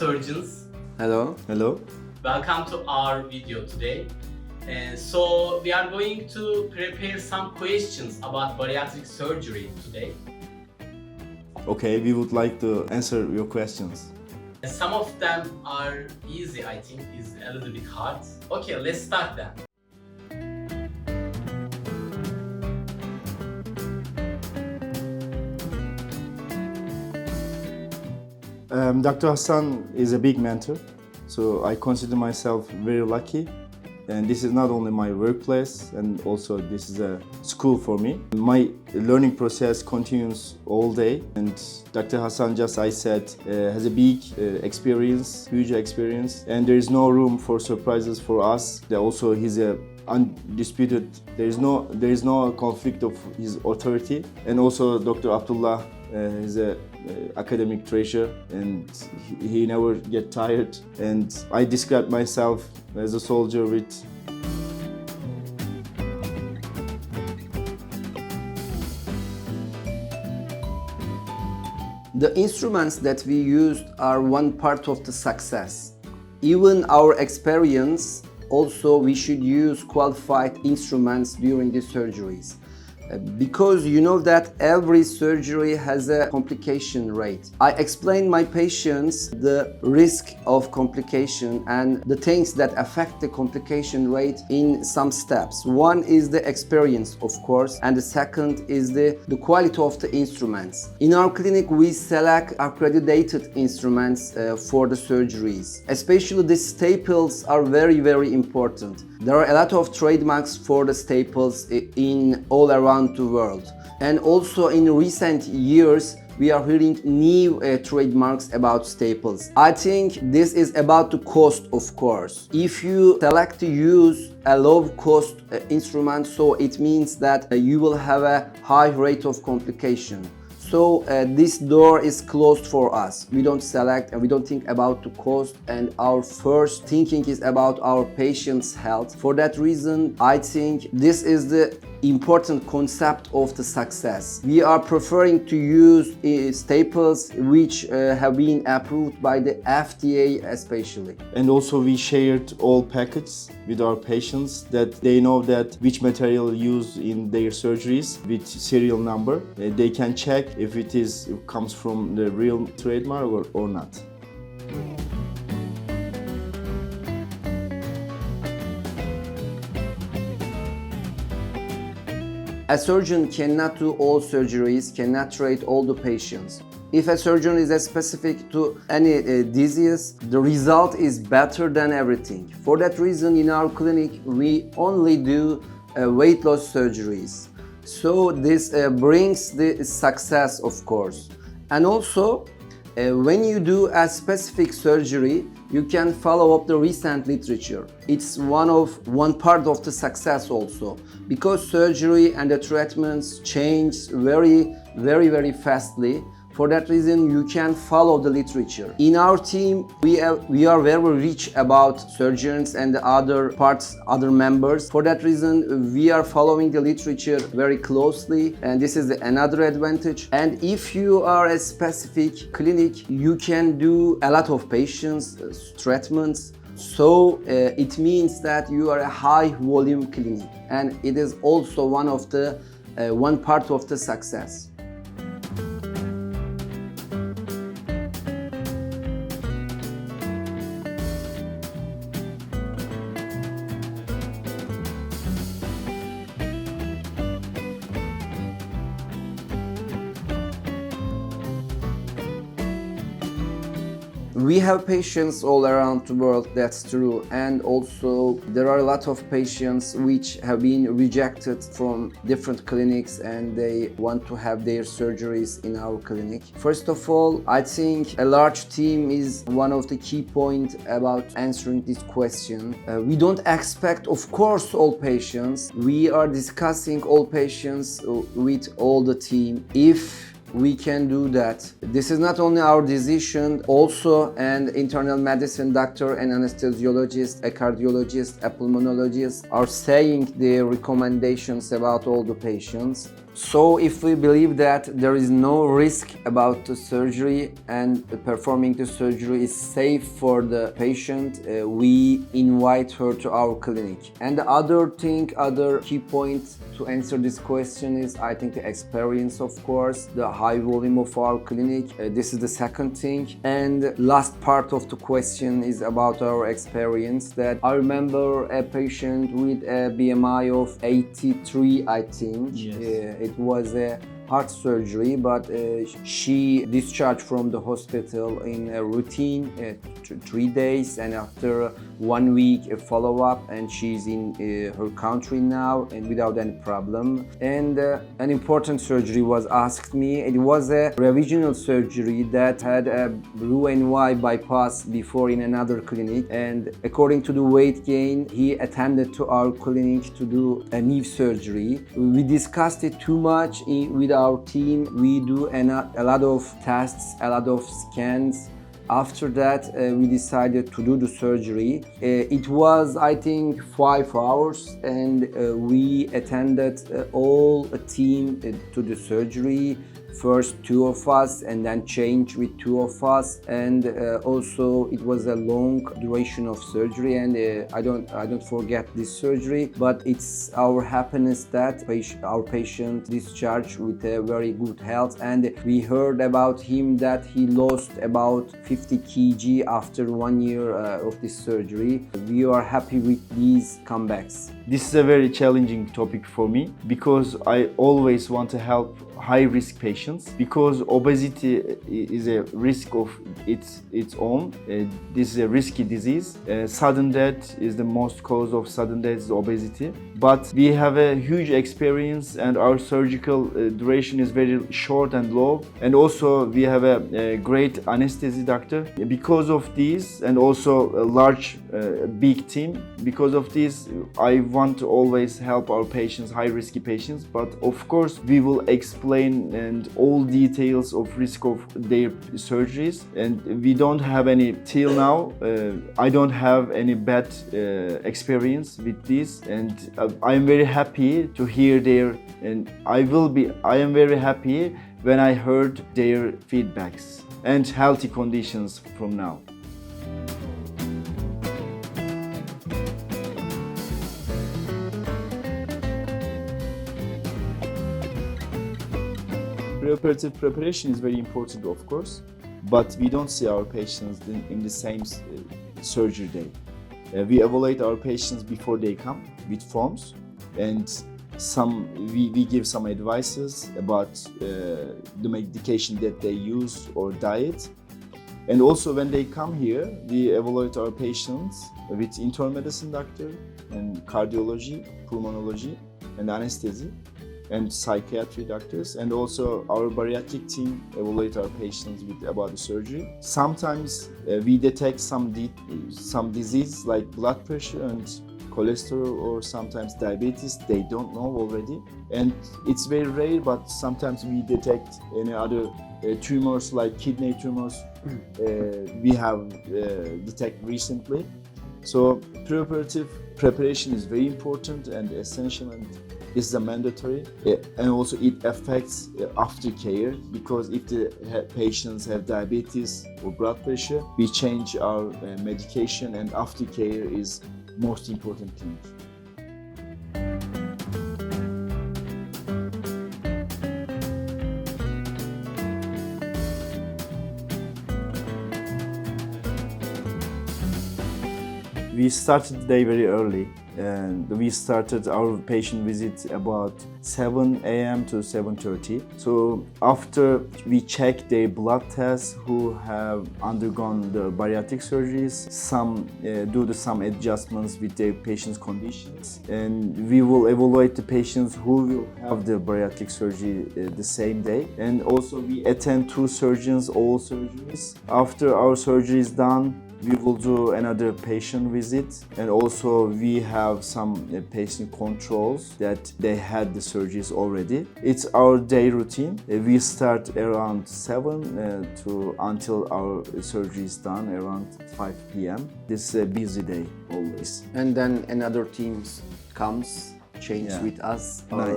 surgeons. Hello. Hello. Welcome to our video today. So we are going to prepare some questions about bariatric surgery today. Okay, we would like to answer your questions. Some of them are easy, I think, is a little bit hard. Okay, let's start then. Dr. Hassan is a big mentor, so I consider myself very lucky. And this is not only my workplace, and also this is a school for me. My learning process continues all day, and Dr. Hassan, just I said, has a big experience, huge experience, and there is no room for surprises for us. Also, he's a undisputed. There is no conflict of his authority, and also Dr. Abdullah is a academic treasure, and he never get tired. And I describe myself as a soldier with The instruments that we used are one part of the success. Even our experience, also we should use qualified instruments during the surgeries. Because you know that every surgery has a complication rate. I explain my patients the risk of complication and the things that affect the complication rate in some steps. One is the experience, of course, and the second is the quality of the instruments. In our clinic, we select accredited instruments for the surgeries. Especially the staples are very, very important. There are a lot of trademarks for the staples in all around the world. And also in recent years, we are hearing new trademarks about staples. I think this is about the cost, of course. If you select to use a low cost instrument, so it means that you will have a high rate of complication. So this door is closed for us. We don't select and we don't think about the cost, and our first thinking is about our patient's health. For that reason, I think this is the important concept of the success. We are preferring to use staples which have been approved by the FDA especially. And also we shared all packages with our patients that they know that which material used in their surgeries with serial number. They can check if it comes from the real trademark or not. A surgeon cannot do all surgeries, cannot treat all the patients. If a surgeon is specific to any disease, the result is better than everything. For that reason, in our clinic, we only do weight loss surgeries. So this brings the success, of course. And also, when you do a specific surgery, you can follow up the recent literature. It's one part of the success also, because surgery and the treatments change very, very, very fastly. For that reason, you can follow the literature. In our team, we are very rich about surgeons and the other members. For that reason, we are following the literature very closely, and this is another advantage. And if you are a specific clinic, you can do a lot of patients, treatments. So it means that you are a high volume clinic, and it is also one part of the success. We have patients all around the world, that's true, and also there are a lot of patients which have been rejected from different clinics and they want to have their surgeries in our clinic. First of all, I think a large team is one of the key points about answering this question. We don't expect, of course, all patients. We are discussing all patients with all the team. If we can do that. This is not only our decision, also an internal medicine doctor, an anesthesiologist, a cardiologist, a pulmonologist are saying their recommendations about all the patients. So if we believe that there is no risk about the surgery and performing the surgery is safe for the patient, we invite her to our clinic. And the other key point to answer this question is, I think, the experience, of course, the high volume of our clinic. This is the second thing. And last part of the question is about our experience. That I remember a patient with a BMI of 83, I think. Yes. It was a heart surgery, but she discharged from the hospital in a routine 3 days, and after 1 week a follow-up, and she's in her country now and without any problem. And an important surgery was asked me. It was a revisional surgery that had a Roux-en-Y bypass before in another clinic, and according to the weight gain, he attended to our clinic to do a knee surgery. We discussed it too much with our team. We do a lot of tests, a lot of scans. After that, we decided to do the surgery. It was, I think, 5 hours, and we attended all a team to the surgery. First 2 of us, and then change with 2 of us, and also it was a long duration of surgery, and I don't forget this surgery, but it's our happiness that our patient discharged with a very good health, and we heard about him that he lost about 50 kg after 1 year of this surgery. We are happy with these comebacks. This is a very challenging topic for me because I always want to help high-risk patients, because obesity is a risk of its own. This is a risky disease. Sudden death is the most cause of sudden death is obesity. But we have a huge experience, and our surgical duration is very short and low. And also we have a great anesthesia doctor. Because of this, and also a large, big team, because of this, I want to always help our patients, high-risky patients. But of course, we will explain and all details of risk of their surgeries, and we don't have any till now. I don't have any bad experience with this, and I am very happy to hear their, and I am very happy when I heard their feedbacks and healthy conditions from now. Preoperative preparation is very important, of course, but we don't see our patients in the same surgery day. We evaluate our patients before they come with forms, and we give some advices about the medication that they use or diet. And also when they come here, we evaluate our patients with internal medicine doctor and cardiology, pulmonology, and anesthesia, and psychiatry doctors, and also our bariatric team evaluate our patients about the surgery. Sometimes we detect some disease like blood pressure and cholesterol, or sometimes diabetes. They don't know already, and it's very rare. But sometimes we detect any other tumors like kidney tumors. We have detected recently. So preoperative preparation is very important and essential, and this is a mandatory, and also it affects aftercare, because if the patients have diabetes or blood pressure, we change our medication, and aftercare is most important thing. We started the day very early, and we started our patient visit about 7 a.m. to 7:30. So after we check their blood tests who have undergone the bariatric surgeries, some do some adjustments with their patient's conditions, and we will evaluate the patients who will have the bariatric surgery the same day. And also we attend 2 surgeons, all surgeries. After our surgery is done, we will do another patient visit, and also we have some patient controls that they had the surgeries already. It's our day routine. We start around 7 until our surgery is done around 5 p.m. This is a busy day always. And then another team comes, change Yeah. with us our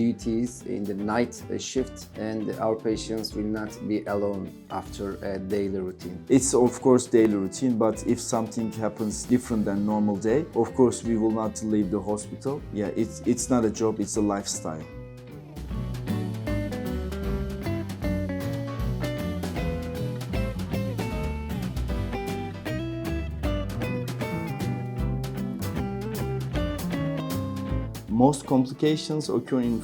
duties in the night shift, and our patients will not be alone after a daily routine. It's of course daily routine, but if something happens different than normal day, of course we will not leave the hospital. Yeah, it's not a job, it's a lifestyle. Most complications occur in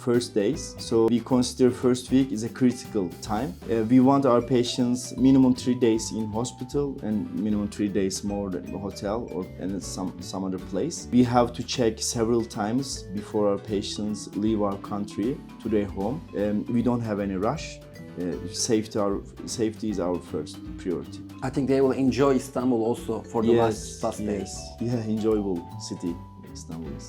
first days. So we consider first week is a critical time. We want our patients minimum 3 days in hospital and minimum 3 days more in the hotel or in some other place. We have to check several times before our patients leave our country to their home. We don't have any rush. Safety is our first priority. I think they will enjoy Istanbul also for the last days. Yeah, enjoyable city Istanbul is.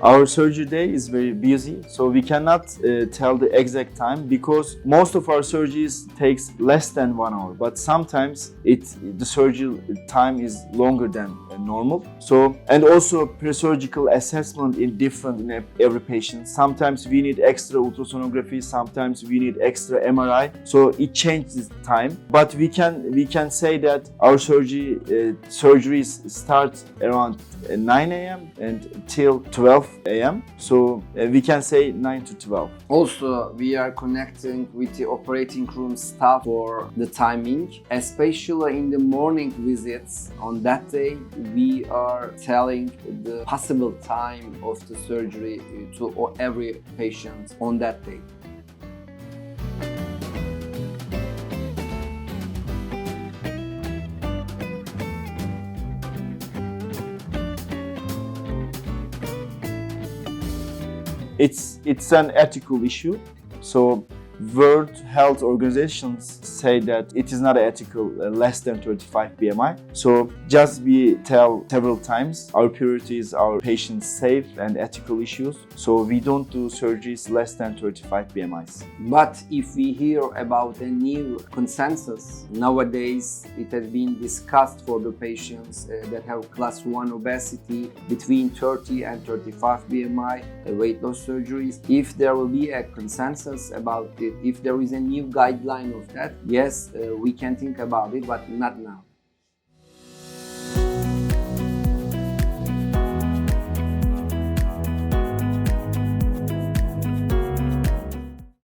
Our surgery day is very busy, so we cannot tell the exact time because most of our surgeries takes less than 1 hour. But sometimes the surgery time is longer than normal. So and also pre-surgical assessment in every patient. Sometimes we need extra ultrasonography, sometimes we need extra MRI. So it changes time. But we can say that our surgeries start around 9 a.m. and till 12 a.m. So we can say 9 to 12. Also, we are connecting with the operating room staff for the timing, especially in the morning visits. On that day, we are telling the possible time of the surgery to every patient on that day. It's an ethical issue. So World Health Organizations say that it is not ethical less than 35 BMI. So just we tell several times our priority is our patients' safe and ethical issues. So we don't do surgeries less than 35 BMIs. But if we hear about a new consensus, nowadays it has been discussed for the patients that have class 1 obesity between 30 and 35 BMI, weight loss surgeries. If there will be a consensus about it, if there is a new guideline of that, yes, we can think about it, but not now.